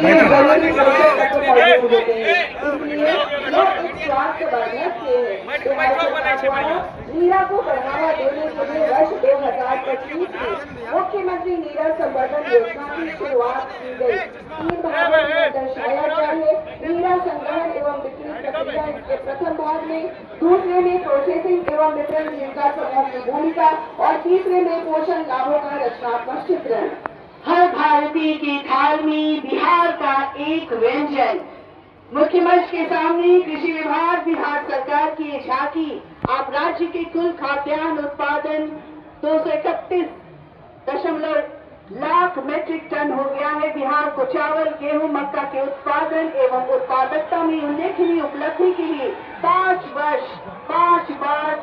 लिए जरूरी पोषक तत्व मौजूद होते हैं। इसलिए लोग एक स्वास्थ्य वर्धक के नीरा को बढ़ावा देने के लिए वर्ष 2025 में मुख्यमंत्री नीरा संवर्धन योजना की शुरुआत की गई। 3 भागों में दर्शाया गया है। नीरा संग्रहण एवं बिक्री प्रक्रिया इसके प्रथम भाग में, दूसरे में प्रोसेसिंग एवं वितरण जीविका समूह की भूमिका और तीसरे में पोषण लाभों का रचनात्मक चित्रण। हर भारतीय की थाल में बिहार का एक व्यंजन। मुख्यमंत्री के सामने कृषि विभाग बिहार सरकार की ये झांकी। आप राज्य के कुल खाद्यान्न उत्पादन 231.0 लाख मीट्रिक टन हो गया है। बिहार को चावल, गेहूं, मक्का के उत्पादन एवं उत्पादकता में उल्लेखनीय उपलब्धि के लिए 5 बार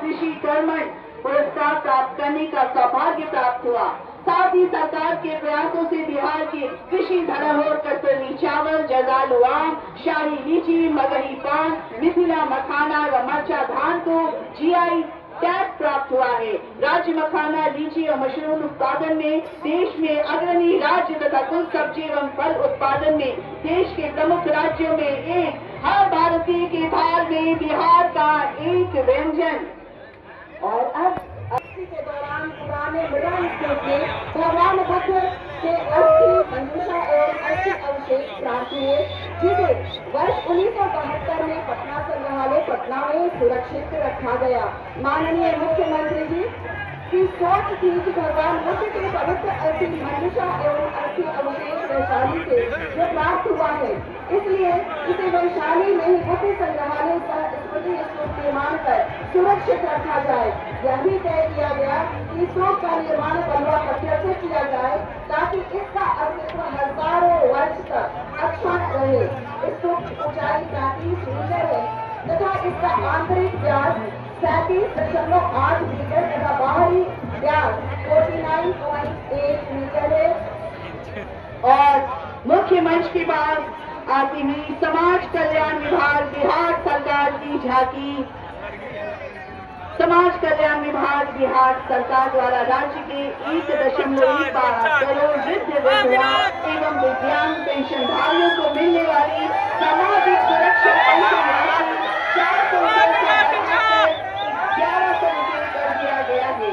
कृषि कर्मण पुरस्कार प्राप्त करने का सौभाग्य प्राप्त हुआ। साथ ही सरकार के प्रयासों से बिहार की कृषि धरोहर कतरनी चावल, जर्दालू आम, शाही लीची, मगही पान, मिथिला मखाना व मरचा धान को GI टैग प्राप्त हुआ है। राज्य मखाना, लीची और मशरूम उत्पादन में देश में अग्रणी राज्य तथा कुल सब्जी एवं फल उत्पादन में देश के प्रमुख राज्यों में एक। हर भारतीय के थाल में बिहार का एक व्यंजन। और अब के दौरान पुराने मिलन में भगवान बुद्ध के अस्थि मंजूषा एवं अस्थि अवशेष प्राप्त हुए, जिसे वर्ष 1972 में पटना संग्रहालय पटना में सुरक्षित रखा गया। माननीय मुख्यमंत्री जी की सोच थी कि भगवान बुद्ध के पवित्र अस्थि मंजूषा एवं अस्थि अवशेष वैशाली से जो प्राप्त हुआ है, इसलिए इसे वैशाली में ही बुद्ध संग्रहालय सह स्मृति स्तूप निर्माण कर सुरक्षित रखा जाए। यह भी तय किया गया कि स्तूप का निर्माण बलुआ पत्थर से किया जाए ताकि इसका अस्तित्व हजारों वर्ष तक अक्षुण्ण रहे। स्तूप की ऊंचाई 35 मीटर है तथा इसका आंतरिक व्यास 37.8 मीटर तथा बाहरी व्यास 49.8 मीटर है। और मुख्य मंच के बाद आती हुई समाज कल्याण विभाग बिहार सरकार की झांकी। समाज कल्याण विभाग बिहार सरकार द्वारा राज्य के 1.12 करोड़ वृद्ध विधवा एवं दिव्यांग पेंशनधारियों को मिलने वाली सामाजिक सुरक्षा पेंशन राशि 400 रुपये से बढ़ाकर 1100 रुपये कर दिया गया है।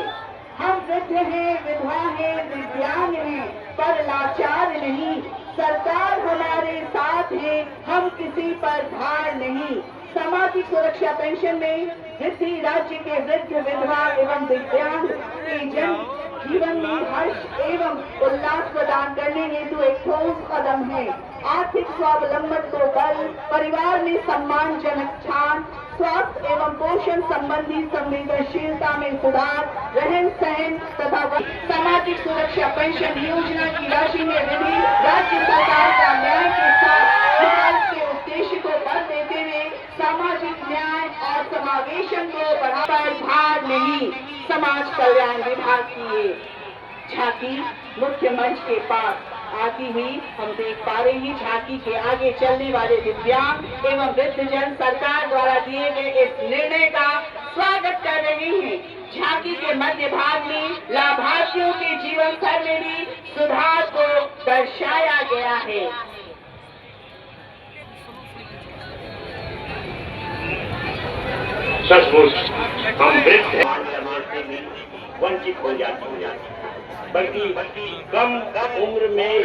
हम वृद्ध हैं, विधवा हैं, दिव्यांग हैं, पर लाचार नहीं। सरकार हमारे साथ है, हम किसी पर भार नहीं। सामाजिक सुरक्षा पेंशन में वृद्धि राज्य के वृद्ध, विधवा एवं दिव्यांग के जीवन में हर्ष एवं उल्लास प्रदान करने हेतु एक ठोस कदम है। आर्थिक स्वावलंबन को बल, परिवार में सम्मानजनक स्थान, स्वास्थ्य एवं पोषण संबंधी संवेदनशीलता में सुधार, रहन सहन तथा सामाजिक सुरक्षा पेंशन योजना की राशि में वृद्धि राज्य सरकार का न्याय के साथ विकास के उद्देश्य को बल देते हुए सामाजिक न्याय और समावेशन को बढ़ावा भार नहीं। समाज कल्याण विभाग की ये झांकी मुख्य मंच के पास आती हुई हम देख पा रहे हैं। झांकी के आगे चलने वाले दिव्यांग एवं वृद्धजन सरकार द्वारा दिए गए इस निर्णय का स्वागत कर रहे हैं। झांकी के मध्य भाग में लाभार्थियों के जीवन स्तर में भी सुधार को दर्शाया गया है। सचमुच हम वृद्ध वंचित हो जाते हैं, बल्कि कम उम्र में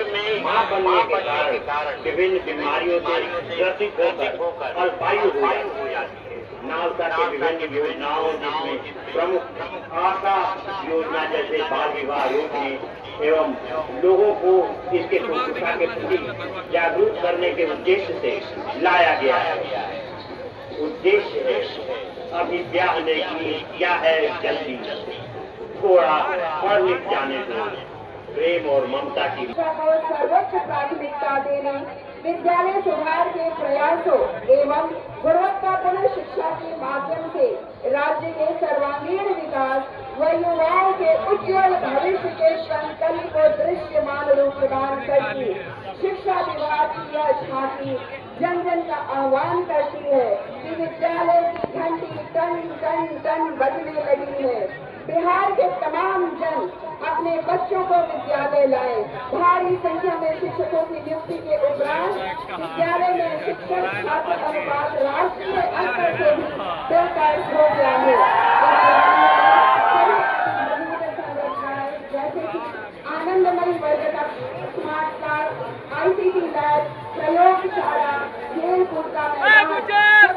मां बनने के कारण विभिन्न बीमारियों से ग्रसित होकर अल्पायु हो जाती है। नालसा के विभिन्न योजनाओं जिसमें प्रमुख आशा योजना जैसे बाल विवाह रोकने एवं लोगों को इसके सुरक्षा के प्रति जागरूक करने के उद्देश्य से लाया गया है। उद्देश्य अभी ब्याह नहीं किया है, जल्दी थोड़ा पढ़ लिख जाने दो, प्रेम और ममता की सर्वोच्च प्राथमिकता देने, विद्यालय सुधार के प्रयासों एवं गुणवत्तापूर्ण शिक्षा के माध्यम से राज्य के सर्वांगीण विकास व युवाओं के उज्जवल भविष्य के संकल्प को दृश्यमान रूप प्रदान करती शिक्षा विभाग की यह झांकी जन जन का आह्वान करती है कि विद्यालय की घंटी टन टन टन बजने लगी है। बिहार के तमाम जन अपने बच्चों को विद्यालय लाए। भारी संख्या में शिक्षकों की नियुक्ति के उपरांत विद्यालय में शिक्षक छात्र अनुपात राष्ट्रीय स्तर से भी बेहतर हो गया है। जैसे कि आनंदमयी वर्ग कक्ष, स्मार्ट क्लास, ICT लैब, प्रयोगशाला, खेल कूद का मैदान,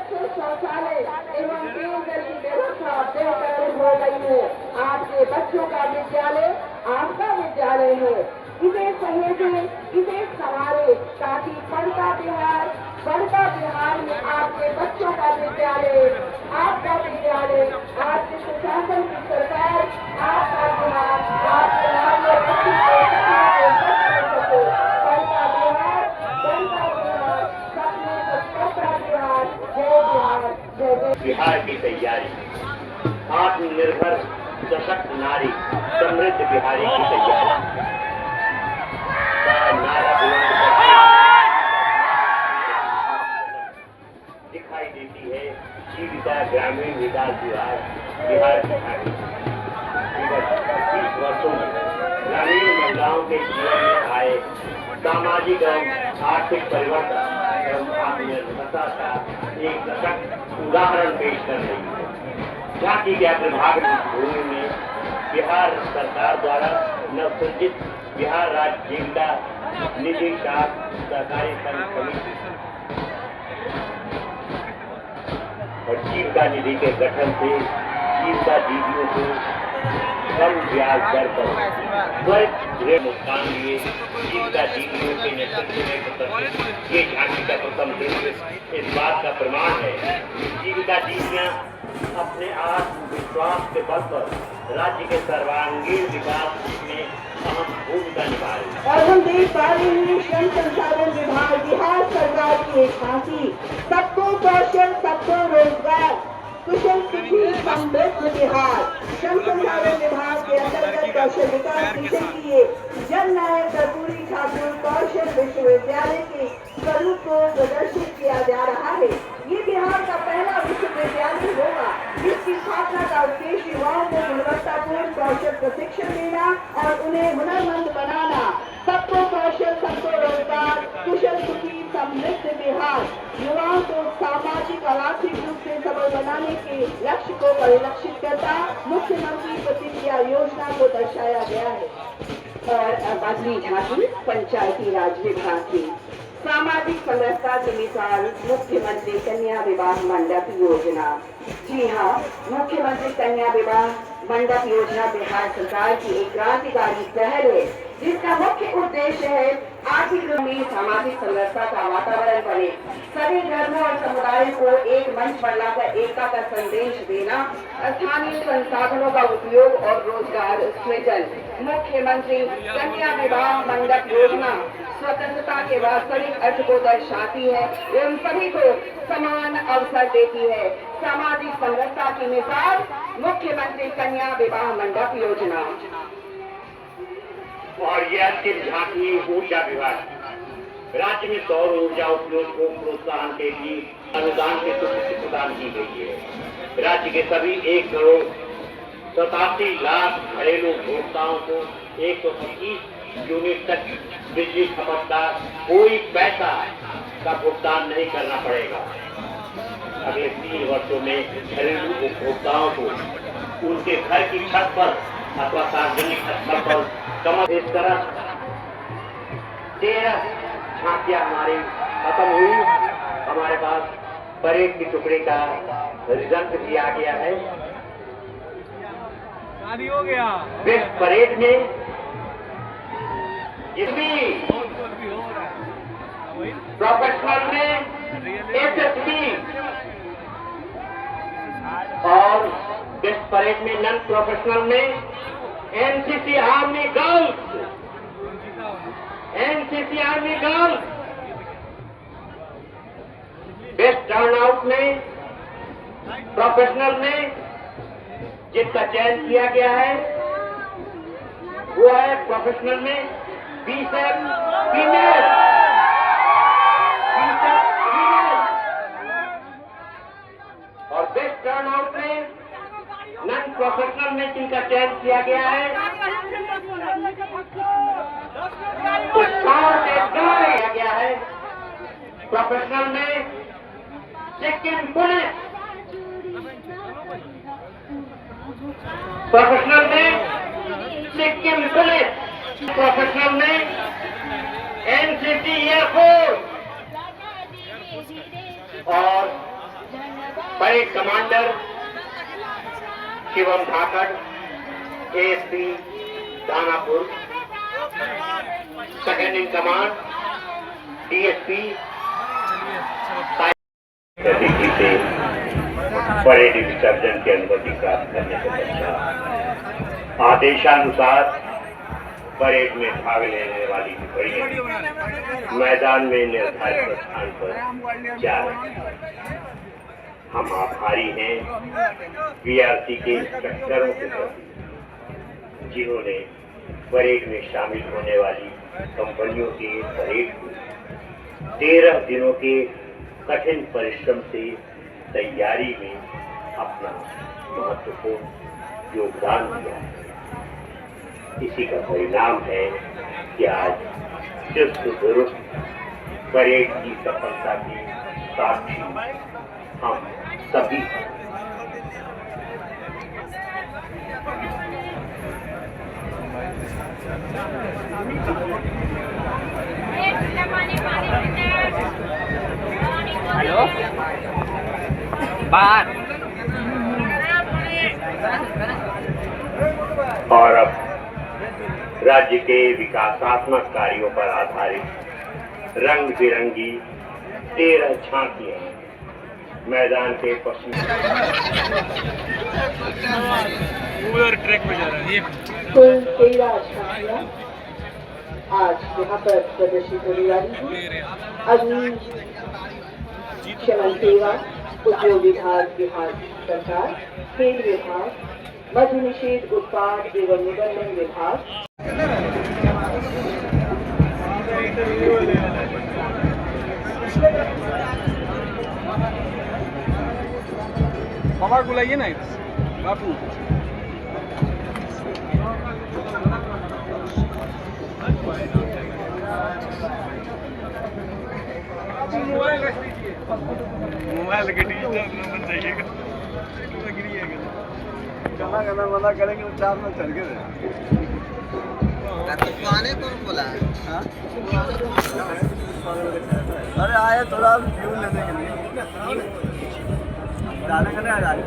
स्वच्छ शौचालय एवं पेयजल की व्यवस्था बेहतर हो गई है। आपके बच्चों का विद्यालय आपका विद्यालय है। इसे सहेजे, इसे संभाले ताकि बढ़ता बिहार में आपके बच्चों का विद्यालय, आपका विद्यालय, आपके सुशासन की सरकार, आपका बिहार, आपके बिहार की तैयारी, आत्मनिर्भर सशक्त नारी समृद्ध बिहारी की तैयारी नारा दिखाई देती है। जीविका ग्रामीण विकास विभाग बिहार सरकार 20 वर्षों में ग्रामीण महिलाओं के जीवन में आए सामाजिक और आर्थिक परिवर्तन एवं आत्मनिर्भरता का एक सशक्त उदाहरण पेश कर रही है। झांकी के अग्रभाग भूमि में बिहार सरकार द्वारा नवसृजित बिहार राज्य जीविका निधि सहकारी संघ समिति और जीविका निधि के गठन से जीविका दीदियों को कम ब्याज दर पर त्वरित ऋण भुगतान लिए जीविका दीदियों के नेतृत्व में ये झांकी का प्रथम दृश्य इस बात का प्रमाण है। जीविका दीदियां अपने आत्मविश्वास के बल पर राज्य के सर्वांगीण विकास में अहम भूमिका निभा रही है। और हम देख पा रहे हैं श्रम संसाधन विभाग बिहार सरकार की एक झांकी, सबको कौशल सबको रोजगार, कुशल सुखी समृद्ध बिहार। श्रम संसाधन विभाग के अंतर्गत कौशल विकास मिशन की ये जननायक कर्पूरी ठाकुर कौशल विश्वविद्यालय के स्वरूप को प्रदर्शित किया जा रहा है। ये बिहार का पहला विश्वविद्यालय होगा जिसकी स्थापना का उद्देश्य युवाओं को गुणवत्तापूर्ण कौशल प्रशिक्षण देना और उन्हें हुनरमंद बनाना। सबको कौशल सबको रोजगार, कुशल सुखी समृद्ध बिहार युवाओं को सामाजिक और आर्थिक रूप से सबल बनाने के लक्ष्य को परिलक्षित करता मुख्यमंत्री प्रतिक्रिया योजना को दर्शाया गया है। और अगली झांकी पंचायती राज विभाग की सामाजिक समरसता की मिसाल मुख्यमंत्री कन्या विवाह मंडप योजना। जी हाँ, मुख्यमंत्री कन्या विवाह मंडप योजना बिहार सरकार की एक क्रांतिकारी पहल है जिसका मुख्य उद्देश्य है आर्थिक रूप में सामाजिक समरसता का वातावरण बने, सभी धर्मों और समुदायों को एक मंच पर लाकर एकता का संदेश देना, स्थानीय संसाधनों का उपयोग और रोजगार सृजन। मुख्यमंत्री कन्या विवाह मंडप योजना स्वतंत्रता के वास्तविक अर्थ को दर्शाती है एवं सभी को समान अवसर देती है। सामाजिक समरसता की मिसाल मुख्यमंत्री कन्या विवाह मंडप योजना। और यह अंतिम झांकी ऊर्जा विभाग राज्य में सौर ऊर्जा उपयोग को प्रोत्साहन के लिए अनुदान की स्वीकृति प्रदान की गई है। राज्य के सभी 1,87,00,000 घरेलू उपभोक्ताओं को 125 यूनिट तक बिजली खपत का कोई पैसा का भुगतान नहीं करना पड़ेगा। अगले 3 वर्षों में घरेलू उपभोक्ताओं को उनके घर की छत पर अथवा सार्वजनिक स्थल पर कम इस तरह 13 झांकियां हमारी खत्म हुई। हमारे पास परेड की टुकड़ी का रिजल्ट भी आ गया है। शादी हो गया बेस्ट परेड में जिसमें प्रोफेशनल में SSB और बेस्ट परेड में नॉन प्रोफेशनल में NCC army girls, NCC army girls. Best turnout में प्रोफेशनल में जिसका चयन किया गया है वो है प्रोफेशनल में 20 फीमेल और बेस्ट टर्नआउट में नॉन प्रोफेशनल में जिनका किया गया है। उत्साह से किया गया है। प्रोफेशनल में सिक्किम पुलिस, प्रोफेशनल में सिक्किम पुलिस, प्रोफेशनल में एनसीसी एयरफोर्स और parade commander Shivam Dhakad, ASP Danapur, second in command DSP से परेड विसर्जन की अनुमति प्राप्त करने के पश्चात आदेशानुसार परेड में भाग लेने वाली टुकड़ियां मैदान में निर्धारित स्थान पर जा रही हैं। हम आभारी हैं बीआरसी के इंस्पेक्टरों के प्रति जिन्होंने परेड में शामिल होने वाली कंपनियों के परेड को 13 दिनों के कठिन परिश्रम से तैयारी में अपना महत्वपूर्ण योगदान दिया है। इसी का परिणाम है कि आज चुस्त दुरुस्त परेड की सफलता की साक्षी हम सभी हेलो बाहर और अब राज्य के विकासात्मक कार्यों पर आधारित रंग बिरंगी 13 झांकियां मैदान के पश्चिम ट्रैक पे जा रहा है। कुल 13 झांकियां आज यहाँ पर प्रदर्शित होने वाली है। अग्नि शमन सेवा, उद्योग विभाग, बिहार सरकार, खेल विभाग, मद्य निषेध, उत्पाद एवं निबंधन विभाग, मामा बुलाइए ना बापू। मोबाइल के डिजिटल नंबर चाहिएगा, गाना गाना मना करेंगे तो 4 में चढ़ गए। बोला अरे आए थोड़ा व्यू लेने के लिए जाने के लिए आ जाए।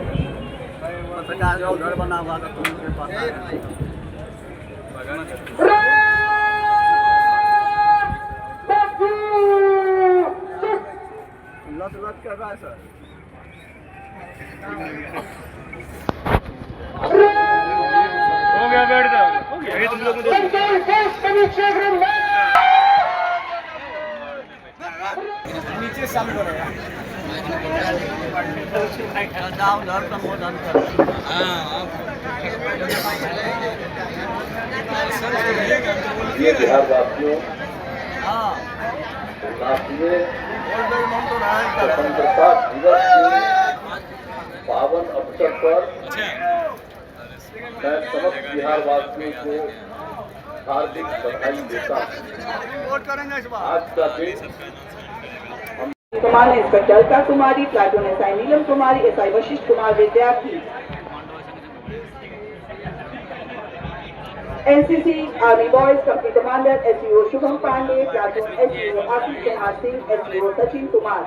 सरकार का घर बना हुआ था तुम के पास लत कर रहा है सर। हो गया, बैठ जाओ। हो गया तुम लोग नीचे चालू करो जाओ घर का मोदन कर। ये बिहारवासियों हाँ राष्ट्रीय स्वतंत्रता दिवस के पावन अवसर पर मैं समस्त बिहारवासियों को हार्दिक बधाई देता हूँ। आज का दिन कमान inspector Alka Kumari, platoon SI Neelam Kumari, SI Vashishtha Kumar Vidyarthi, NCC army boys company commander SEO Shubham Pandey, platoon SEO Ashish Kumar Singh, SEO Sachin Kumar,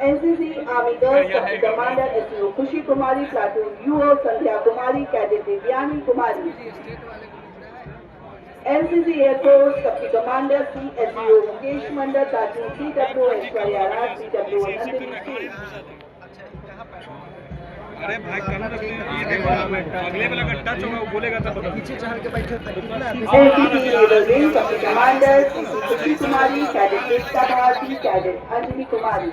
NCC army girls company commander SEO Khushi Kumari, platoon UO Sandhya Kumari, cadet Divyani Kumari, NCC air force company commander CSEO Mukesh Mandal, platoon CW Aishwarya Raj, CW Nandini Singh, अरे भाई कहना तो ये देखो अगले वाला का टच होगा वो बोलेगा तब पीछे चढ़ के बैठे NCC naval wing company commander CC Khushi Kumari, cadet Ekta Bharti, cadet Anjali Kumari,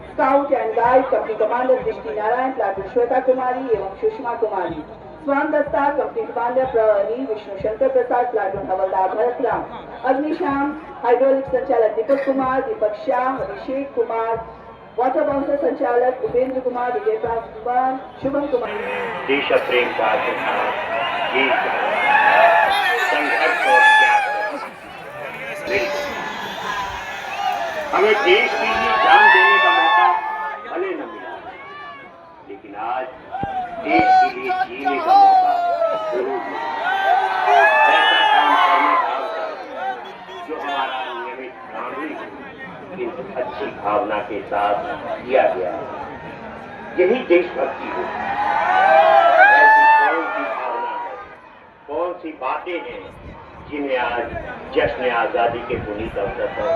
scout and guide company commander Drishti Narayan, platoon Shweta कुमारी एवं सुषमा कुमारी, स्वान दस्ता company commander Praveen Vishnu Shankar Prasad, platoon हवलदार भरत राम, अग्निशाम हाइड्रोलिक संचालक दीपक कुमार, दीपक शाह, अभिषेक कुमार, वाटर बाउंसर संचालक उपेंद्र कुमार, विजय कुमार, शुभम कुमार। देश प्रेम का ये संघर्ष और त्याग हमें देश के लिए जान देने का मौका भले न मिला, लेकिन आज देश के लिए जीने का मौका जरूर मिला। ऐसा काम करने का अवसर जो हमारा नियमित नागरिक इस अच्छी भावना के साथ किया गया है, यही देशभक्ति है। ऐसी कौन सी भावना है, कौन सी बातें हैं जिन्हें आज जश्न आजादी के पुनीत अवसर पर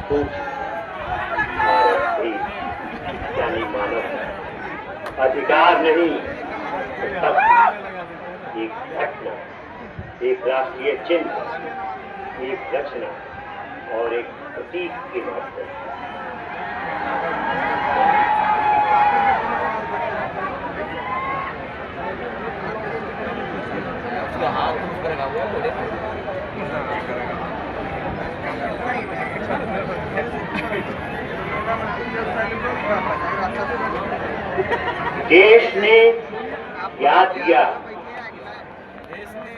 सोच भारत देश यानी मानव अधिकार नहीं, तब एक घटना, एक राष्ट्रीय चिन्ह, एक रचना और एक प्रतीक के माध्यम से। देश ने क्या दिया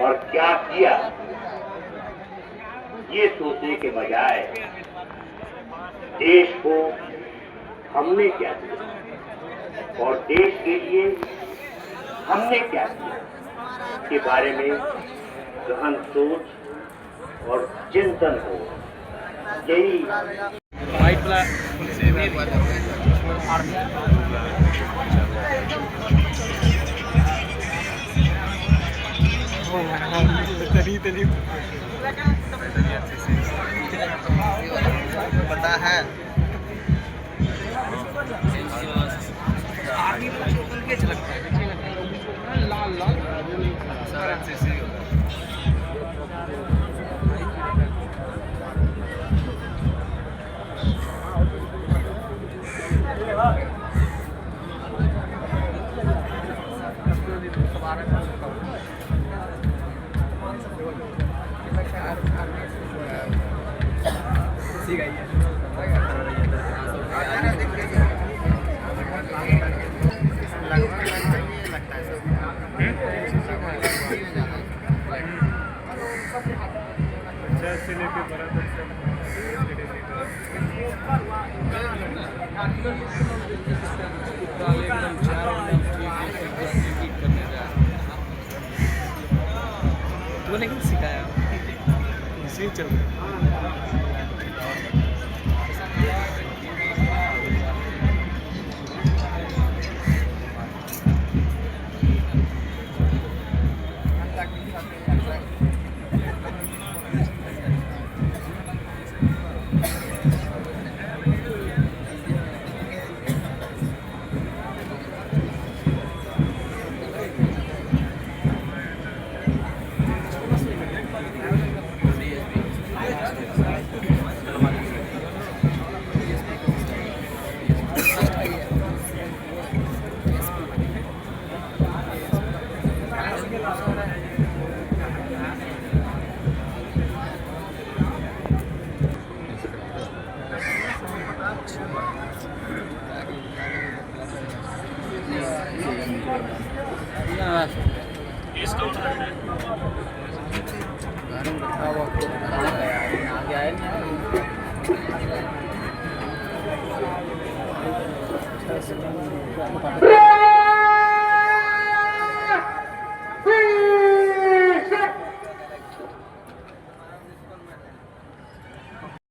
और क्या किया, ये सोचने के बजाय देश को हमने क्या दिया और देश के लिए हमने क्या किया के बारे में गहन सोच और चिंतन हो, यही पता है। लाल लाल तूने क्या सिखाया? इसी चल ब्रेक